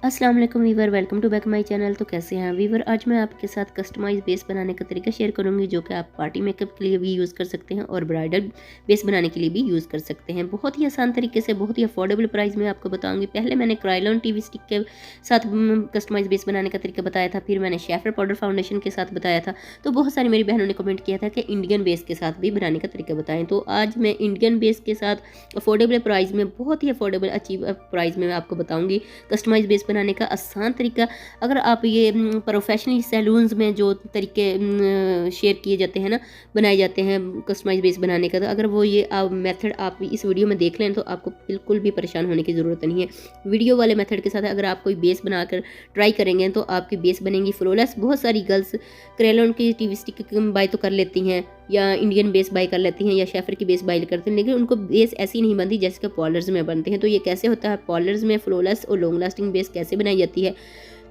अस्सलाम वालेकुम viewer, welcome to back my channel. तो कैसे हैं वीवर, आज मैं आपके साथ कस्टमाइज बेस बनाने का तरीका शेयर करूंगी जो कि आप पार्टी मेकअप के लिए भी यूज़ कर सकते हैं और ब्राइडल बेस बनाने के लिए भी यूज़ कर सकते हैं। बहुत ही आसान तरीके से, बहुत ही अफोर्डेबल प्राइस में आपको बताऊंगी। पहले मैंने क्रायोन टीवी स्टिक के साथ कस्टमाइज बेस बनाने का तरीका बताया था, फिर मैंने शेफर पाउडर फाउंडेशन के साथ बताया था। तो बहुत सारी मेरी बहनों ने कमेंट किया था कि इंडियन बेस के साथ भी बनाने का तरीका बताएं। तो आज मैं इंडियन बेस के साथ अफोर्डेबल प्राइस में, बहुत ही अफोर्डेबल अचीव प्राइस में आपको बताऊंगी कस्टमाइज बेस बनाने का आसान तरीका। अगर आप ये प्रोफेशनल सैलून्स में जो तरीके शेयर किए जाते हैं ना, बनाए जाते हैं कस्टमाइज बेस बनाने का, तो अगर वो ये मेथड आप इस वीडियो में देख लें तो आपको बिल्कुल भी परेशान होने की ज़रूरत नहीं है। वीडियो वाले मेथड के साथ अगर आप कोई बेस बनाकर ट्राई करेंगे तो आपकी बेस बनेगी फ्लॉलेस। बहुत सारी गर्ल्स क्रेलॉन की टीवी स्टिक बाय तो कर लेती हैं, या इंडियन बेस बाय कर लेती हैं, या शेफर की बेस बाय करती हैं, लेकिन उनको बेस ऐसी नहीं बनती जैसे कि पॉलर्स में बनते हैं। तो ये कैसे होता है, पॉलर्स में फ्लॉलेस और लॉन्ग लास्टिंग बेस कैसे बनाई जाती है,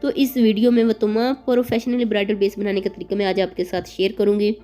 तो इस वीडियो में वो तमाम प्रोफेशनली ब्राइडल बेस बनाने का तरीका मैं आज आपके साथ शेयर करूंगी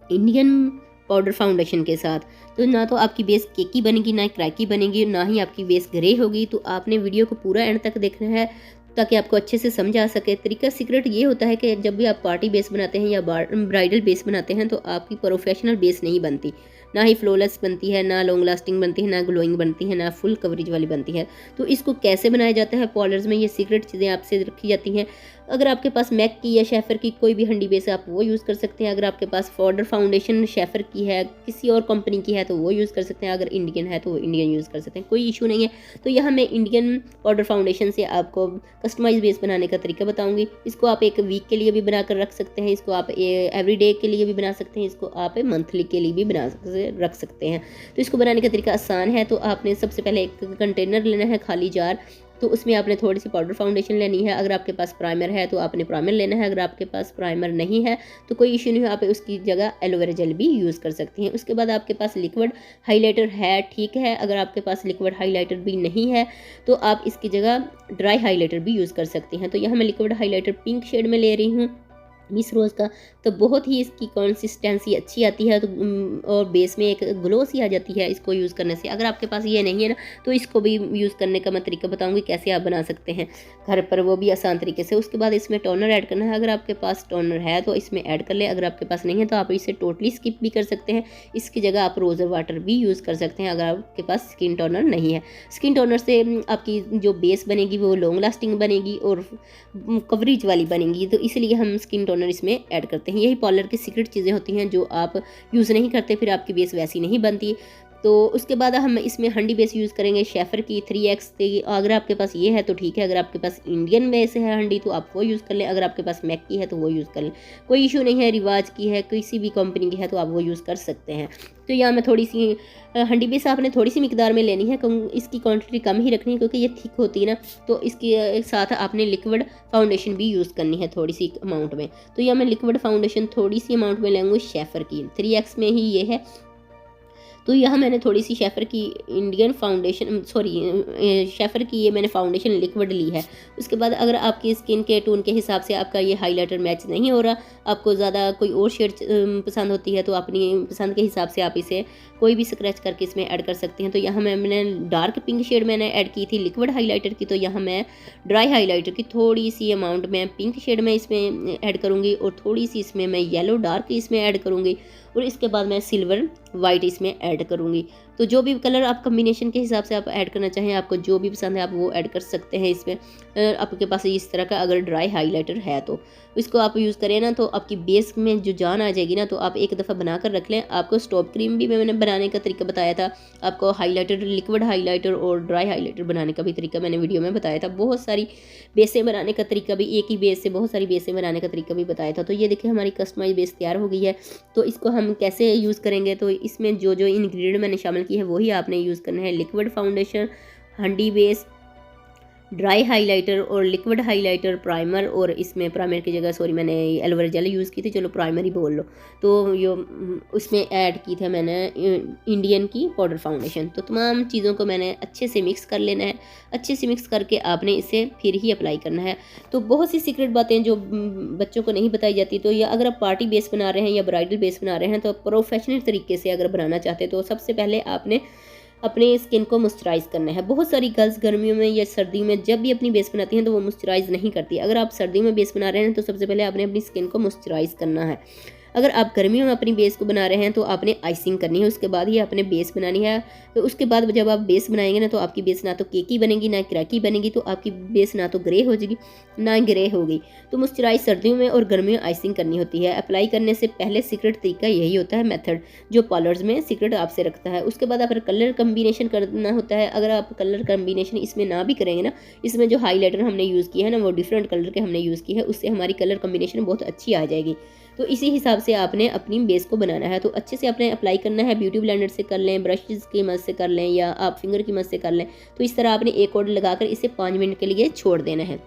इंडियन पाउडर फाउंडेशन के साथ। तो ना तो आपकी बेस केकी बनेगी, ना क्रैकी बनेगी, ना ही आपकी बेस ग्रे होगी। तो आपने वीडियो को पूरा एंड तक देखना है ताकि आपको अच्छे से समझ आ सके। तरीका सीक्रेट ये होता है कि जब भी आप पार्टी बेस बनाते हैं या ब्राइडल बेस बनाते हैं तो आपकी प्रोफेशनल बेस नहीं बनती, ना ही फ्लॉलेस बनती है, ना लॉन्ग लास्टिंग बनती है, ना ग्लोइंग बनती है, ना फुल कवरेज वाली बनती है। तो इसको कैसे बनाया जाता है पॉलर्स में, ये सीक्रेट चीज़ें आपसे रखी जाती हैं। अगर आपके पास मैक की या शेफर की कोई भी हंडी बेस है आप वो यूज़ कर सकते हैं। अगर आपके पास पाउडर फाउंडेशन शेफर की है, किसी और कंपनी की है, तो वो यूज़ कर सकते हैं। अगर इंडियन है तो वो इंडियन यूज़ कर सकते हैं, कोई इशू नहीं है। तो यहाँ मैं इंडियन पाउडर फाउंडेशन से आपको कस्टमाइज बेस बनाने का तरीका बताऊंगी। इसको आप एक वीक के लिए भी बनाकर रख सकते हैं, इसको आप एवरीडे के लिए भी बना सकते हैं, इसको आप मंथली के लिए भी बना रख सकते हैं। तो इसको बनाने का तरीका आसान है। तो आपने सबसे पहले एक कंटेनर लेना है, खाली जार। तो उसमें आपने थोड़ी सी पाउडर फाउंडेशन लेनी है। अगर आपके पास प्राइमर है तो आपने प्राइमर लेना है। अगर आपके पास प्राइमर नहीं है तो कोई इशू नहीं है, आप उसकी जगह एलोवेरा जेल भी यूज़ कर सकती हैं। उसके बाद आपके पास लिक्विड हाइलाइटर है, ठीक है। अगर आपके पास लिक्विड हाइलाइटर भी नहीं है तो आप इसकी जगह ड्राई हाइलाइटर भी यूज़ कर सकती हैं। तो यहाँ मैं लिक्विड हाइलाइटर पिंक शेड में ले रही हूँ, मिस रोज़ का। तो बहुत ही इसकी कंसिस्टेंसी अच्छी आती है, तो और बेस में एक ग्लो सी आ जाती है इसको यूज़ करने से। अगर आपके पास ये नहीं है ना तो इसको भी यूज़ करने का मैं तरीका बताऊंगी कैसे आप बना सकते हैं घर पर, वो भी आसान तरीके से। उसके बाद इसमें टोनर ऐड करना है। अगर आपके पास टोनर है तो इसमें ऐड कर ले, अगर आपके पास नहीं है तो आप इसे टोटली स्किप भी कर सकते हैं। इसकी जगह आप रोज़र वाटर भी यूज़ कर सकते हैं अगर आपके पास स्किन टोनर नहीं है। स्किन टोनर से आपकी जो बेस बनेगी वो लॉन्ग लास्टिंग बनेगी और कवरेज वाली बनेगी, तो इसलिए हम स्किन टोनर इसमें ऐड करते हैं। यही पार्लर की सीक्रेट चीज़ें होती हैं जो आप यूज़ नहीं करते, फिर आपकी बेस वैसी नहीं बनती। तो उसके बाद हम इसमें हंडी बेस यूज़ करेंगे शेफर की 3x की। अगर आपके पास ये है तो ठीक है, अगर आपके पास इंडियन बेस है हंडी तो आप वो यूज़ कर लें। अगर आपके पास मैक की है तो वो यूज़ कर लें, कोई इशू नहीं है। रिवाज की है, किसी भी कंपनी की है तो आप वो यूज़ कर सकते हैं। तो यहाँ मैं थोड़ी सी हंडी बेस आपने थोड़ी सी मिकदार में लेनी है, इसकी क्वांटिटी कम ही रखनी है क्योंकि ये थिक होती है ना। तो इसके साथ आपने लिक्विड फाउंडेशन भी यूज़ करनी है थोड़ी सी अमाउंट में। तो यहाँ मैं लिक्विड फाउंडेशन थोड़ी सी अमाउंट में लेंगे शेफर की, 3x में ही ये है। तो यहाँ मैंने थोड़ी सी शेफर की इंडियन फाउंडेशन, शेफर की ये मैंने फाउंडेशन लिक्विड ली है। उसके बाद अगर आपकी स्किन के टोन के हिसाब से आपका ये हाइलाइटर मैच नहीं हो रहा, आपको ज़्यादा कोई और शेड पसंद होती है, तो अपनी पसंद के हिसाब से आप इसे कोई भी स्क्रैच करके इसमें ऐड कर सकते हैं। तो यहाँ मैंने डार्क पिंक शेड मैंने ऐड की थी लिक्विड हाइलाइटर की, तो यहाँ मैं ड्राई हाइलाइटर की थोड़ी सी अमाउंट में पिंक शेड में इसमें ऐड करूँगी और थोड़ी सी इसमें मैं येलो डार्क इसमें ऐड करूँगी और इसके बाद मैं सिल्वर वाइट इसमें ऐड करूँगी। तो जो भी कलर आप कम्बिनेशन के हिसाब से आप ऐड करना चाहें, आपको जो भी पसंद है आप वो ऐड कर सकते हैं इसमें। आपके पास इस तरह का अगर ड्राई हाइलाइटर है तो इसको आप यूज़ करें ना तो आपकी बेस में जो जान आ जाएगी ना। तो आप एक दफ़ा बना कर रख लें। आपको स्टॉप क्रीम भी मैंने बनाने का तरीका बताया था, आपको हाइलाइटर, लिक्विड हाइलाइटर और ड्राई हाइलाइटर बनाने का भी तरीका मैंने वीडियो में बताया था। बहुत सारी बेसें बनाने का तरीका भी, एक ही बेस से बहुत सारी बेसें बनाने का तरीका भी बताया था। तो ये देखिए हमारी कस्टमाइज बेस तैयार हो गई है। तो इसको हम कैसे यूज़ करेंगे, तो इसमें जो जो इंग्रेडिएंट मैंने शामिल किए हैं वही आपने यूज़ करना है। लिक्विड फाउंडेशन, हंडी बेस, ड्राई हाइलाइटर और लिक्विड हाइलाइटर, प्राइमर, और इसमें प्राइमर की जगह मैंने एलोवेरा जेल यूज़ की थी, चलो प्राइमर ही बोल लो। तो यो उसमें ऐड की थी मैंने इंडियन की पाउडर फाउंडेशन। तो तमाम चीज़ों को मैंने अच्छे से मिक्स कर लेना है। अच्छे से मिक्स करके आपने इसे फिर ही अप्लाई करना है। तो बहुत सी सीक्रेट बातें जो बच्चों को नहीं बताई जाती। तो या अगर आप पार्टी बेस बना रहे हैं या ब्राइडल बेस बना रहे हैं तो प्रोफेशनल तरीके से अगर बनाना चाहते हैं तो सबसे पहले आपने अपने स्किन को मॉइस्चराइज़ करना है। बहुत सारी गर्ल्स गर्मियों में या सर्दी में जब भी अपनी बेस बनाती हैं तो वो मॉइस्चराइज़ नहीं करती। अगर आप सर्दी में बेस बना रहे हैं तो सबसे पहले आपने अपनी स्किन को मॉइस्चराइज़ करना है। अगर आप गर्मियों में अपनी बेस को बना रहे हैं तो आपने आइसिंग करनी है, उसके बाद ही आपने बेस बनानी है। तो उसके बाद जब आप बेस बनाएंगे ना तो आपकी बेस ना तो केकी बनेगी ना क्रैकी बनेगी, तो आपकी बेस ना तो ग्रे हो जाएगी ना ग्रे होगी। तो मॉइस्चराइज सर्दियों में और गर्मियों में आइसिंग करनी होती है। अप्लाई करने से पहले सीक्रेट तरीका यही होता है, मेथड जो पार्लर्स में सीक्रेट आपसे रखता है। उसके बाद आप कलर कम्बिनेशन करना होता है। अगर आप कलर कम्बिनेशन इसमें ना भी करेंगे ना, इसमें जो हाईलाइटर हमने यूज़ किया है ना वो डिफरेंट कलर के हमने यूज़ किए हैं, उससे हमारी कलर कम्बिनेशन बहुत अच्छी आ जाएगी। तो इसी हिसाब से आपने अपनी बेस को बनाना है। तो अच्छे से आपने अप्लाई करना है, ब्यूटी ब्लेंडर से कर लें, ब्रशेज़ की मदद से कर लें या आप फिंगर की मदद से कर लें। तो इस तरह आपने एक कोड लगाकर इसे 5 मिनट के लिए छोड़ देना है।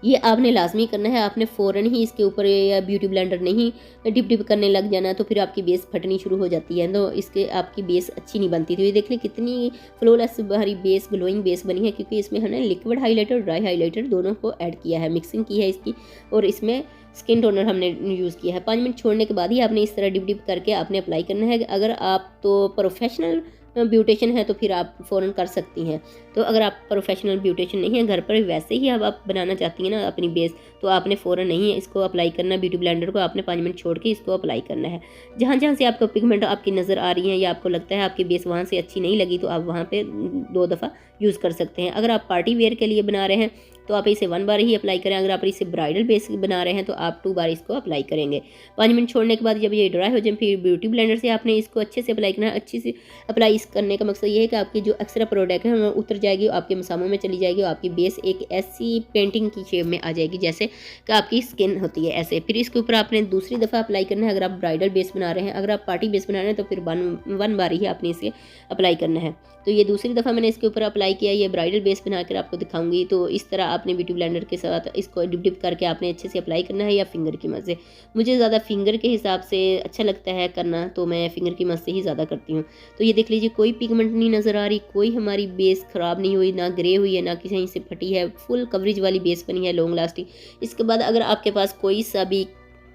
ये आपने लाजमी करना है, आपने फ़ौरन ही इसके ऊपर या ब्यूटी ब्लेंडर नहीं डिप डिप करने लग जाना, तो फिर आपकी बेस फटनी शुरू हो जाती है, तो इसके आपकी बेस अच्छी नहीं बनती। तो ये देख लें कितनी फ्लॉलेस हमारी बेस, ग्लोइंग बेस बनी है, क्योंकि इसमें हमने लिक्विड हाइलाइटर, ड्राई हाइलाइटर दोनों को ऐड किया है, मिक्सिंग की है इसकी, और इसमें स्किन टोनर हमने यूज़ किया है। 5 मिनट छोड़ने के बाद ही आपने इस तरह डिप डिप करके आपने अप्लाई करना है। अगर आप तो प्रोफेशनल ब्यूटिशियन है तो फिर आप फ़ौरन कर सकती हैं। तो अगर आप प्रोफेशनल ब्यूटिशियन नहीं है, घर पर वैसे ही अब आप बनाना चाहती हैं ना अपनी बेस, तो आपने फ़ौरन नहीं है इसको अप्लाई करना, ब्यूटी ब्लेंडर को आपने 5 मिनट छोड़ के इसको अप्लाई करना है। जहाँ जहाँ से आपको पिगमेंट आपकी नज़र आ रही है या आपको लगता है आपकी बेस वहाँ से अच्छी नहीं लगी, तो आप वहाँ पे 2 दफ़ा यूज़ कर सकते हैं। अगर आप पार्टी वेयर के लिए बना रहे हैं तो आप इसे 1 बार ही अप्लाई करें। अगर आप इसे ब्राइडल बेस बना रहे हैं तो आप 2 बार इसको अप्लाई करेंगे। 5 मिनट छोड़ने के बाद जब ये ड्राई हो जाए फिर ब्यूटी ब्लेंडर से आपने इसको अच्छे से अप्लाई करना है। अच्छे से अप्लाई करने का मकसद ये है कि आपकी जो एक्स्ट्रा प्रोडक्ट है वो उतर जाएगी, आपके मसामों में चली जाएगी और आपकी बेस एक ऐसी पेंटिंग की शेप में आ जाएगी जैसे कि आपकी स्किन होती है ऐसे। फिर इसके ऊपर आपने दूसरी दफ़ा अप्लाई करना है। अगर आप ब्राइडल बेस बना रहे हैं, अगर आप पार्टी बेस बना रहे हैं तो फिर 1 बार ही आपने इसे अप्लाई करना है। तो ये दूसरी दफ़ा मैंने इसके ऊपर अप्लाई किया, ये ब्राइडल बेस बनाकर आपको दिखाऊंगी। तो इस तरह आपने ब्यूटी ब्लेंडर के साथ इसको डिप डिप करके आपने अच्छे से अप्लाई करना है या फिंगर की मदद से। मुझे ज़्यादा फिंगर के हिसाब से अच्छा लगता है करना, तो मैं फिंगर की मदद से ही ज़्यादा करती हूँ। तो ये देख लीजिए कोई पिगमेंट नहीं नज़र आ रही, कोई हमारी बेस ख़राब नहीं हुई, ना ग्रे हुई है ना कहीं से फटी है, फुल कवरेज वाली बेस बनी है, लॉन्ग लास्टिंग। इसके बाद अगर आपके पास कोई सा भी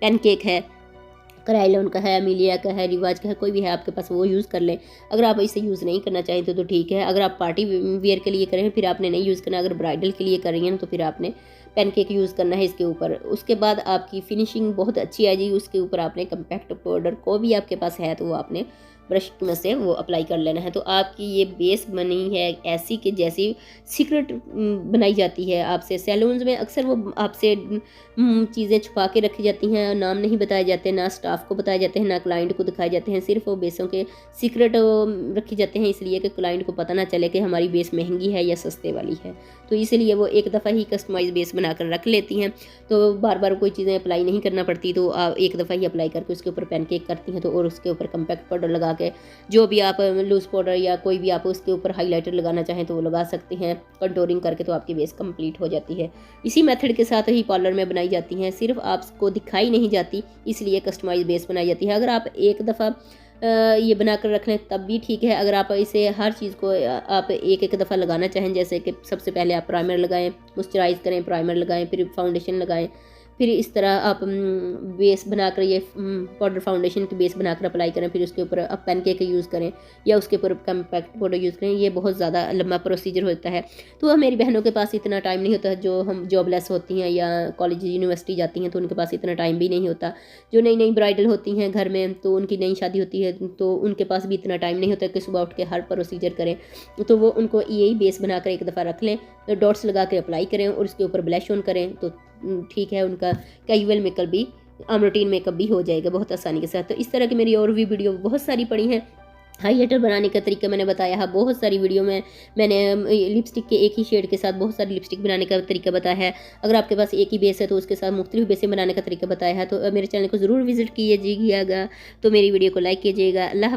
पैनकेक है, कराइलॉन का है, अमीलिया का है, रिवाज का है, कोई भी है आपके पास वो यूज़ कर लें। अगर आप इसे यूज़ नहीं करना चाहें तो ठीक है। अगर आप पार्टी वेयर के लिए करें फिर आपने नहीं यूज़ करना। अगर ब्राइडल के लिए कर रही हैं तो फिर आपने पैनकेक यूज़ करना है इसके ऊपर। उसके बाद आपकी फिनिशिंग बहुत अच्छी आ जाएगी। उसके ऊपर आपने कम्पैक्ट पाउडर को भी आपके पास है तो वो आपने ब्रश में से वो अप्लाई कर लेना है। तो आपकी ये बेस बनी है ऐसी कि जैसी सीक्रेट बनाई जाती है आपसे। सैलून्स में अक्सर वो आपसे चीज़ें छुपा के रखी जाती हैं, नाम नहीं बताए जाते, ना स्टाफ को बताए जाते हैं, ना क्लाइंट को दिखाए जाते हैं। सिर्फ वो बेसों के सीक्रेट रखे जाते हैं इसलिए कि क्लाइंट को पता ना चले कि हमारी बेस महंगी है या सस्ते वाली है। तो इसलिए वो एक दफ़ा ही कस्टमाइज़ बेस बनाकर रख लेती हैं, तो बार बार कोई चीज़ें अप्लाई नहीं करना पड़ती। तो आप एक दफ़ा ही अप्लाई करके उसके ऊपर पैनकेक करती हैं तो और उसके ऊपर कम्पैक्ट पाउडर लगा के जो भी आप लूज़ पाउडर या कोई भी आप उसके ऊपर हाइलाइटर लगाना चाहें तो वो लगा सकते हैं। कंटूरिंग करके तो आपकी बेस कंप्लीट हो जाती है। इसी मेथड के साथ ही पार्लर में बनाई जाती हैं, सिर्फ आपको दिखाई नहीं जाती इसलिए कस्टमाइज बेस बनाई जाती है। अगर आप एक दफ़ा ये बना कर रख लें तब भी ठीक है। अगर आप इसे हर चीज़ को आप एक एक दफ़ा लगाना चाहें, जैसे कि सबसे पहले आप प्राइमर लगाएं, मॉइस्चराइज़ करें, प्राइमर लगाएं, फिर फाउंडेशन लगाएं, फिर इस तरह आप बेस बनाकर ये पाउडर फाउंडेशन की बेस बनाकर अप्लाई करें, फिर उसके ऊपर आप पैनकेक यूज़ करें या उसके ऊपर कम्पैक्ट पाउडर यूज़ करें। ये बहुत ज़्यादा लंबा प्रोसीजर होता है। तो मेरी बहनों के पास इतना टाइम नहीं होता, जो हम जॉबलेस होती हैं या कॉलेज यूनिवर्सिटी जाती हैं तो उनके पास इतना टाइम भी नहीं होता। जो नई नई ब्राइडल होती हैं घर में, तो उनकी नई शादी होती है तो उनके पास भी इतना टाइम नहीं होता कि सुबह उठ के हर प्रोसीजर करें। तो वो उनको यही बेस बनाकर एक दफ़ा रख लें, डॉट्स लगा के अप्लाई करें और उसके ऊपर ब्लश ऑन करें तो ठीक है, उनका कैजुअल मेकअप भी रूटीन मेकअप भी हो जाएगा बहुत आसानी के साथ। तो इस तरह की मेरी और भी वीडियो बहुत सारी पड़ी हैं। हाइलाइटर बनाने का तरीका मैंने बताया है, बहुत सारी वीडियो में मैंने लिपस्टिक के एक ही शेड के साथ बहुत सारी लिपस्टिक बनाने का तरीका बताया है। अगर आपके पास एक ही बेस है तो उसके साथ मुख्तलिफ बेसें बनाने का तरीका बताया है। तो मेरे चैनल को ज़रूर विजिट कीजिएगा, तो मेरी वीडियो को लाइक कीजिएगा। अल्लाह।